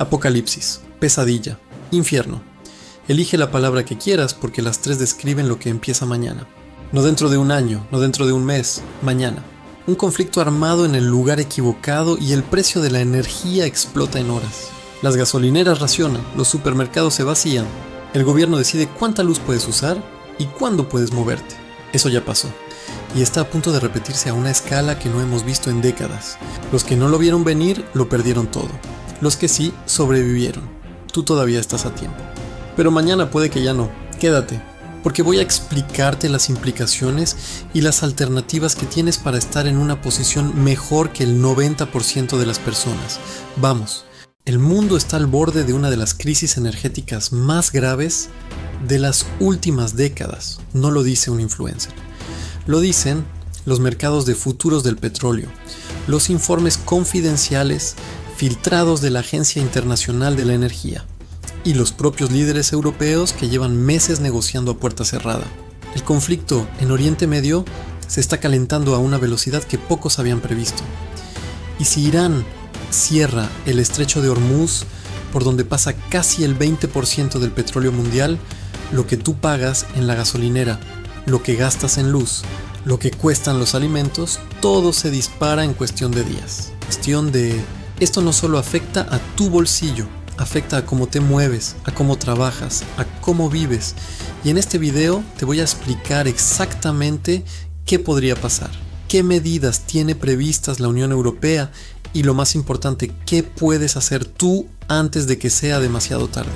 Apocalipsis, pesadilla, infierno. Elige la palabra que quieras porque las tres describen lo que empieza mañana. No dentro de un año, no dentro de un mes, mañana. Un conflicto armado en el lugar equivocado y el precio de la energía explota en horas. Las gasolineras racionan, los supermercados se vacían. El gobierno decide cuánta luz puedes usar y cuándo puedes moverte. Eso ya pasó. Y está a punto de repetirse a una escala que no hemos visto en décadas. Los que no lo vieron venir, lo perdieron todo. Los que sí, sobrevivieron. Tú todavía estás a tiempo. Pero mañana puede que ya no. Quédate, porque voy a explicarte las implicaciones y las alternativas que tienes para estar en una posición mejor que el 90% de las personas. Vamos, el mundo está al borde de una de las crisis energéticas más graves de las últimas décadas. No lo dice un influencer. Lo dicen los mercados de futuros del petróleo, los informes confidenciales filtrados de la Agencia Internacional de la Energía y los propios líderes europeos que llevan meses negociando a puerta cerrada. El conflicto en Oriente Medio se está calentando a una velocidad que pocos habían previsto. Y si Irán cierra el estrecho de Hormuz, por donde pasa casi el 20% del petróleo mundial, lo que tú pagas en la gasolinera, lo que gastas en luz, lo que cuestan los alimentos, todo se dispara en cuestión de días. Esto no solo afecta a tu bolsillo, afecta a cómo te mueves, a cómo trabajas, a cómo vives. Y en este video te voy a explicar exactamente qué podría pasar, qué medidas tiene previstas la Unión Europea y lo más importante, qué puedes hacer tú antes de que sea demasiado tarde.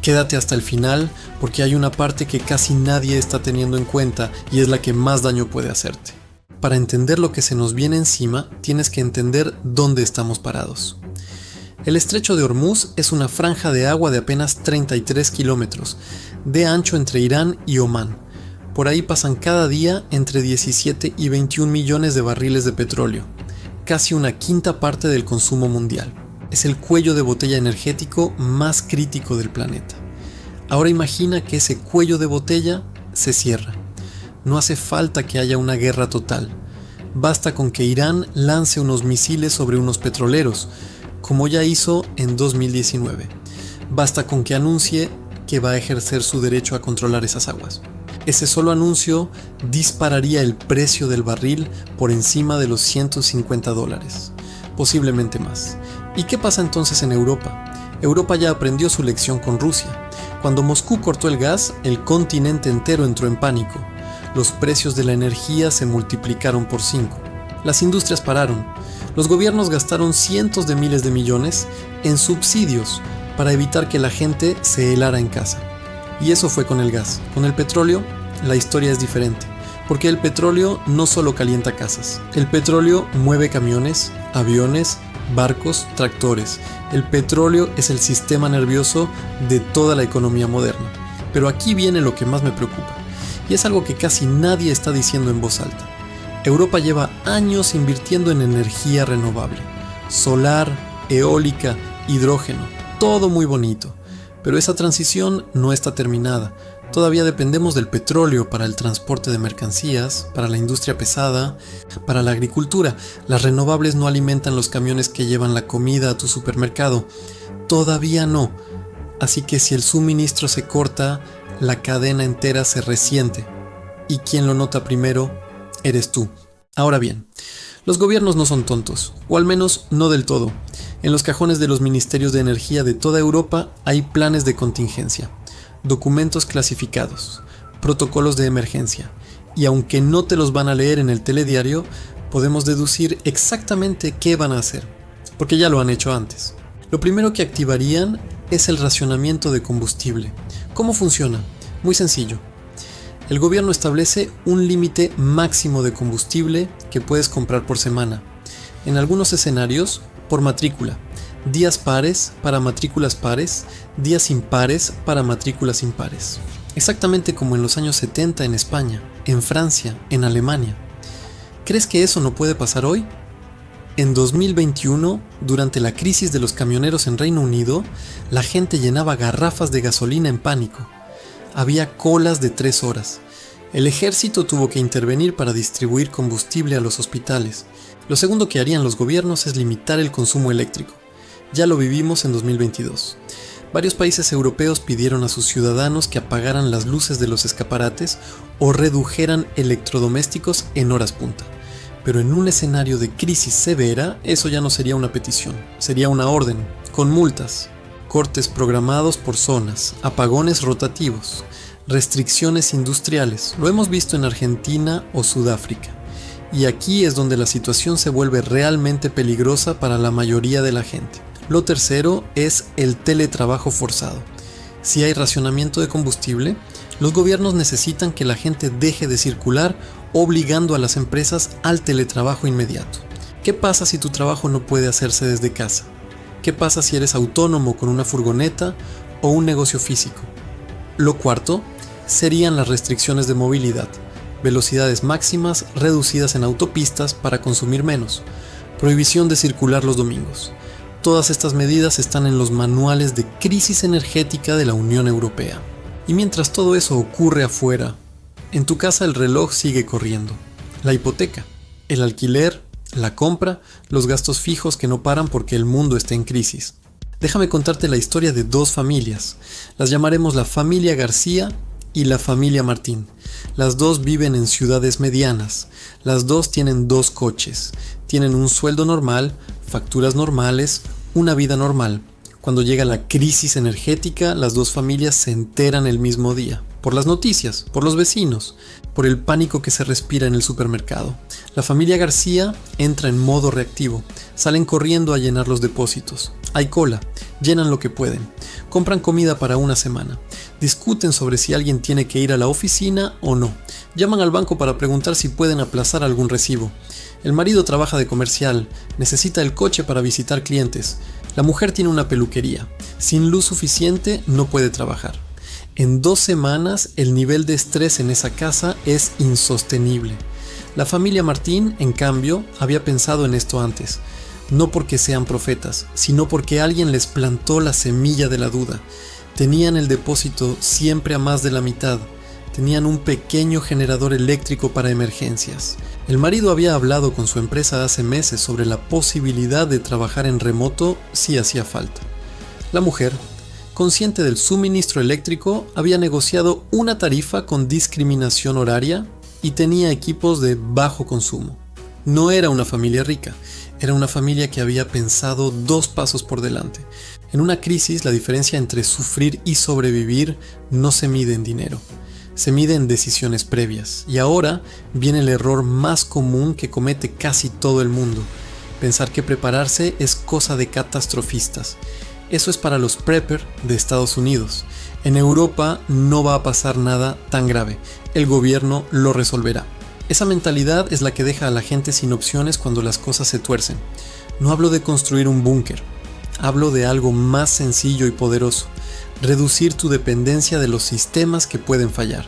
Quédate hasta el final porque hay una parte que casi nadie está teniendo en cuenta y es la que más daño puede hacerte. Para entender lo que se nos viene encima, tienes que entender dónde estamos parados. El estrecho de Hormuz es una franja de agua de apenas 33 kilómetros, de ancho entre Irán y Omán. Por ahí pasan cada día entre 17 y 21 millones de barriles de petróleo, casi una quinta parte del consumo mundial. Es el cuello de botella energético más crítico del planeta. Ahora imagina que ese cuello de botella se cierra. No hace falta que haya una guerra total. Basta con que Irán lance unos misiles sobre unos petroleros, como ya hizo en 2019. Basta con que anuncie que va a ejercer su derecho a controlar esas aguas. Ese solo anuncio dispararía el precio del barril por encima de los $150, posiblemente más. ¿Y qué pasa entonces en Europa? Europa ya aprendió su lección con Rusia. Cuando Moscú cortó el gas, el continente entero entró en pánico. Los precios de la energía se multiplicaron por 5. Las industrias pararon. Los gobiernos gastaron cientos de miles de millones en subsidios para evitar que la gente se helara en casa. Y eso fue con el gas. Con el petróleo, la historia es diferente. Porque el petróleo no solo calienta casas. El petróleo mueve camiones, aviones, barcos, tractores. El petróleo es el sistema nervioso de toda la economía moderna. Pero aquí viene lo que más me preocupa. Y es algo que casi nadie está diciendo en voz alta. Europa lleva años invirtiendo en energía renovable. Solar, eólica, hidrógeno. Todo muy bonito. Pero esa transición no está terminada. Todavía dependemos del petróleo para el transporte de mercancías, para la industria pesada, para la agricultura. Las renovables no alimentan los camiones que llevan la comida a tu supermercado. Todavía no. Así que si el suministro se corta, la cadena entera se resiente. Y quien lo nota primero, eres tú. Ahora bien, los gobiernos no son tontos, o al menos no del todo. En los cajones de los ministerios de energía de toda Europa hay planes de contingencia, documentos clasificados, protocolos de emergencia, y aunque no te los van a leer en el telediario, podemos deducir exactamente qué van a hacer, porque ya lo han hecho antes. Lo primero que activarían es el racionamiento de combustible. ¿Cómo funciona? Muy sencillo. El gobierno establece un límite máximo de combustible que puedes comprar por semana. En algunos escenarios, por matrícula. Días pares para matrículas pares, días impares para matrículas impares. Exactamente como en los años 70 en España, en Francia, en Alemania. ¿Crees que eso no puede pasar hoy? En 2021, durante la crisis de los camioneros en Reino Unido, la gente llenaba garrafas de gasolina en pánico. Había colas de 3 horas. El ejército tuvo que intervenir para distribuir combustible a los hospitales. Lo segundo que harían los gobiernos es limitar el consumo eléctrico. Ya lo vivimos en 2022. Varios países europeos pidieron a sus ciudadanos que apagaran las luces de los escaparates o redujeran electrodomésticos en horas punta. Pero en un escenario de crisis severa, eso ya no sería una petición, sería una orden, con multas, cortes programados por zonas, apagones rotativos, restricciones industriales. Lo hemos visto en Argentina o Sudáfrica. Y aquí es donde la situación se vuelve realmente peligrosa para la mayoría de la gente. Lo tercero es el teletrabajo forzado. Si hay racionamiento de combustible, los gobiernos necesitan que la gente deje de circular, obligando a las empresas al teletrabajo inmediato. ¿Qué pasa si tu trabajo no puede hacerse desde casa? ¿Qué pasa si eres autónomo con una furgoneta o un negocio físico? Lo cuarto serían las restricciones de movilidad, velocidades máximas reducidas en autopistas para consumir menos, prohibición de circular los domingos. Todas estas medidas están en los manuales de crisis energética de la Unión Europea. Y mientras todo eso ocurre afuera, en tu casa el reloj sigue corriendo. La hipoteca, el alquiler, la compra, los gastos fijos que no paran porque el mundo está en crisis. Déjame contarte la historia de dos familias. Las llamaremos la familia García y la familia Martín. Las dos viven en ciudades medianas. Las dos tienen 2 coches. Tienen un sueldo normal, facturas normales, una vida normal. Cuando llega la crisis energética, las dos familias se enteran el mismo día. Por las noticias, por los vecinos, por el pánico que se respira en el supermercado. La familia García entra en modo reactivo. Salen corriendo a llenar los depósitos. Hay cola, llenan lo que pueden. Compran comida para una semana. Discuten sobre si alguien tiene que ir a la oficina o no. Llaman al banco para preguntar si pueden aplazar algún recibo. El marido trabaja de comercial, necesita el coche para visitar clientes. La mujer tiene una peluquería. Sin luz suficiente no puede trabajar. En 2 semanas el nivel de estrés en esa casa es insostenible. La familia Martín, en cambio, había pensado en esto antes. No porque sean profetas, sino porque alguien les plantó la semilla de la duda. Tenían el depósito siempre a más de la mitad. Tenían un pequeño generador eléctrico para emergencias. El marido había hablado con su empresa hace meses sobre la posibilidad de trabajar en remoto si hacía falta. La mujer, consciente del suministro eléctrico, había negociado una tarifa con discriminación horaria y tenía equipos de bajo consumo. No era una familia rica, era una familia que había pensado 2 pasos por delante. En una crisis, la diferencia entre sufrir y sobrevivir no se mide en dinero. Se mide en decisiones previas. Y ahora viene el error más común que comete casi todo el mundo. Pensar que prepararse es cosa de catastrofistas. Eso es para los prepper de Estados Unidos. En Europa no va a pasar nada tan grave. El gobierno lo resolverá. Esa mentalidad es la que deja a la gente sin opciones cuando las cosas se tuercen. No hablo de construir un búnker. Hablo de algo más sencillo y poderoso. Reducir tu dependencia de los sistemas que pueden fallar.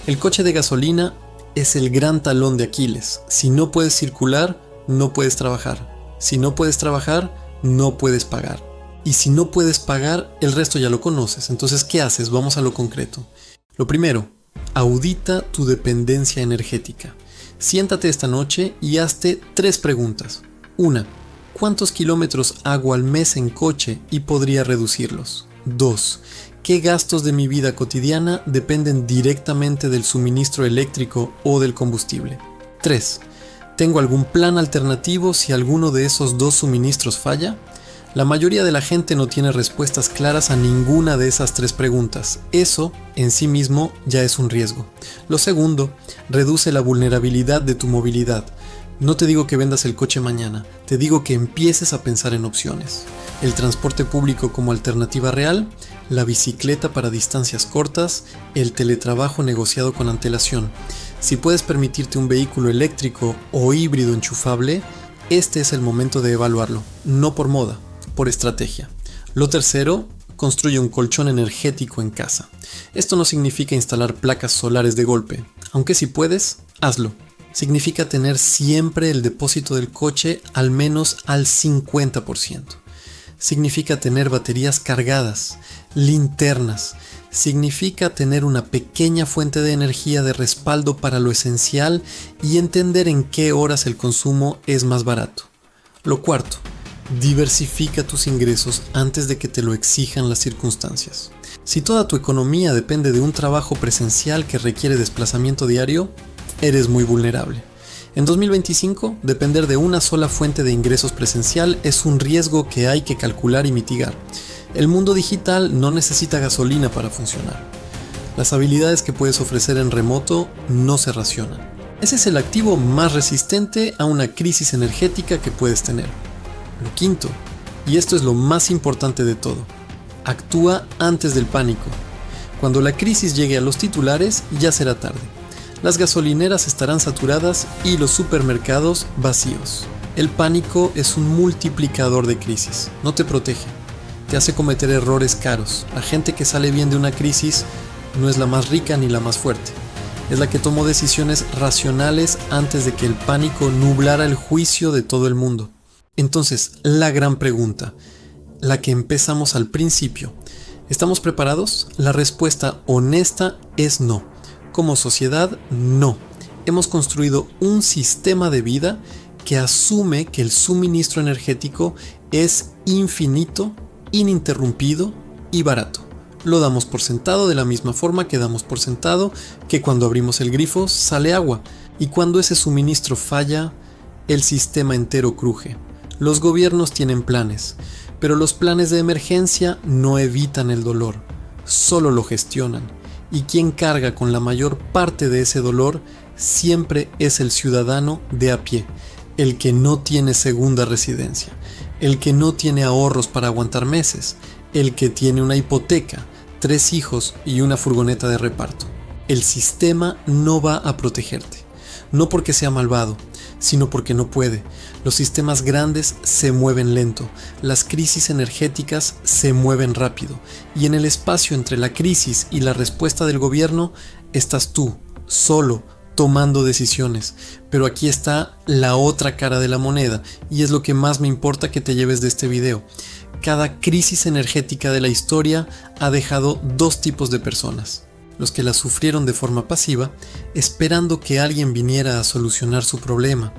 El coche de gasolina es el gran talón de Aquiles. Si no puedes circular, no puedes trabajar. Si no puedes trabajar, no puedes pagar. Y si no puedes pagar, el resto ya lo conoces. Entonces, ¿qué haces? Vamos a lo concreto. Lo primero, audita tu dependencia energética. Siéntate esta noche y hazte 3 preguntas. 1. ¿Cuántos kilómetros hago al mes en coche y podría reducirlos? 2. ¿Qué gastos de mi vida cotidiana dependen directamente del suministro eléctrico o del combustible? 3. ¿Tengo algún plan alternativo si alguno de esos 2 suministros falla? La mayoría de la gente no tiene respuestas claras a ninguna de esas 3 preguntas. Eso, en sí mismo, ya es un riesgo. Lo segundo, reduce la vulnerabilidad de tu movilidad. No te digo que vendas el coche mañana, te digo que empieces a pensar en opciones. El transporte público como alternativa real, la bicicleta para distancias cortas, el teletrabajo negociado con antelación. Si puedes permitirte un vehículo eléctrico o híbrido enchufable, este es el momento de evaluarlo, no por moda, por estrategia. Lo tercero, construye un colchón energético en casa. Esto no significa instalar placas solares de golpe, aunque si puedes, hazlo. Significa tener siempre el depósito del coche al menos al 50%. Significa tener baterías cargadas, linternas. Significa tener una pequeña fuente de energía de respaldo para lo esencial y entender en qué horas el consumo es más barato. Lo cuarto, Diversifica tus ingresos antes de que te lo exijan las circunstancias. Si toda tu economía depende de un trabajo presencial que requiere desplazamiento diario, eres muy vulnerable. En 2025, depender de una sola fuente de ingresos presencial es un riesgo que hay que calcular y mitigar. El mundo digital no necesita gasolina para funcionar. Las habilidades que puedes ofrecer en remoto no se racionan. Ese es el activo más resistente a una crisis energética que puedes tener. Lo quinto, y esto es lo más importante de todo, actúa antes del pánico. Cuando la crisis llegue a los titulares, ya será tarde. Las gasolineras estarán saturadas y los supermercados vacíos. El pánico es un multiplicador de crisis, no te protege, te hace cometer errores caros. La gente que sale bien de una crisis no es la más rica ni la más fuerte, es la que tomó decisiones racionales antes de que el pánico nublara el juicio de todo el mundo. Entonces, la gran pregunta, la que empezamos al principio, ¿estamos preparados? La respuesta honesta es no. Como sociedad, no. Hemos construido un sistema de vida que asume que el suministro energético es infinito, ininterrumpido y barato. Lo damos por sentado de la misma forma que damos por sentado que cuando abrimos el grifo sale agua, y cuando ese suministro falla, el sistema entero cruje. Los gobiernos tienen planes, pero los planes de emergencia no evitan el dolor, solo lo gestionan. Y quien carga con la mayor parte de ese dolor siempre es el ciudadano de a pie, el que no tiene segunda residencia, el que no tiene ahorros para aguantar meses, el que tiene una hipoteca, 3 hijos y una furgoneta de reparto. El sistema no va a protegerte, no porque sea malvado, sino porque no puede. Los sistemas grandes se mueven lento, las crisis energéticas se mueven rápido, y en el espacio entre la crisis y la respuesta del gobierno estás tú, solo, tomando decisiones. Pero aquí está la otra cara de la moneda, y es lo que más me importa que te lleves de este video. Cada crisis energética de la historia ha dejado 2 tipos de personas. Los que la sufrieron de forma pasiva, esperando que alguien viniera a solucionar su problema,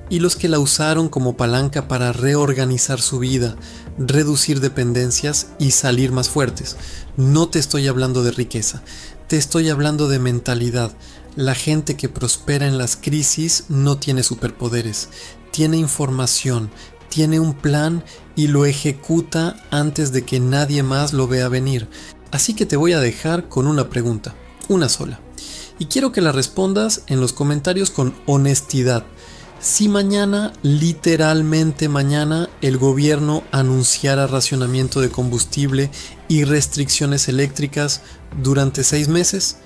y los que la usaron como palanca para reorganizar su vida, reducir dependencias y salir más fuertes. No te estoy hablando de riqueza, te estoy hablando de mentalidad. La gente que prospera en las crisis no tiene superpoderes, tiene información, tiene un plan y lo ejecuta antes de que nadie más lo vea venir. Así que te voy a dejar con una pregunta, una sola, y quiero que la respondas en los comentarios con honestidad. Si mañana, literalmente mañana, el gobierno anunciara racionamiento de combustible y restricciones eléctricas durante 6 meses,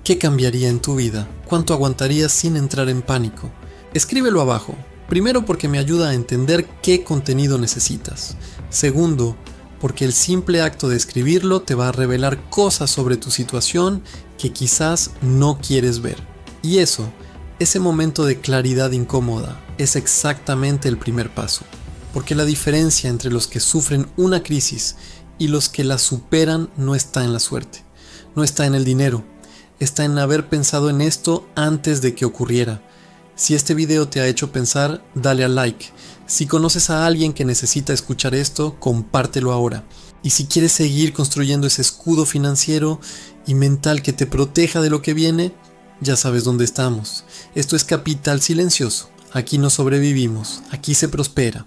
¿qué cambiaría en tu vida? ¿Cuánto aguantarías sin entrar en pánico? Escríbelo abajo. Primero, porque me ayuda a entender qué contenido necesitas. Segundo, porque el simple acto de escribirlo te va a revelar cosas sobre tu situación que quizás no quieres ver. Y eso, ese momento de claridad incómoda, es exactamente el primer paso. Porque la diferencia entre los que sufren una crisis y los que la superan no está en la suerte, no está en el dinero, está en haber pensado en esto antes de que ocurriera. Si este video te ha hecho pensar, dale al like. Si conoces a alguien que necesita escuchar esto, compártelo ahora. Y si quieres seguir construyendo ese escudo financiero y mental que te proteja de lo que viene, ya sabes dónde estamos. Esto es Capital Silencioso. Aquí no sobrevivimos, aquí se prospera.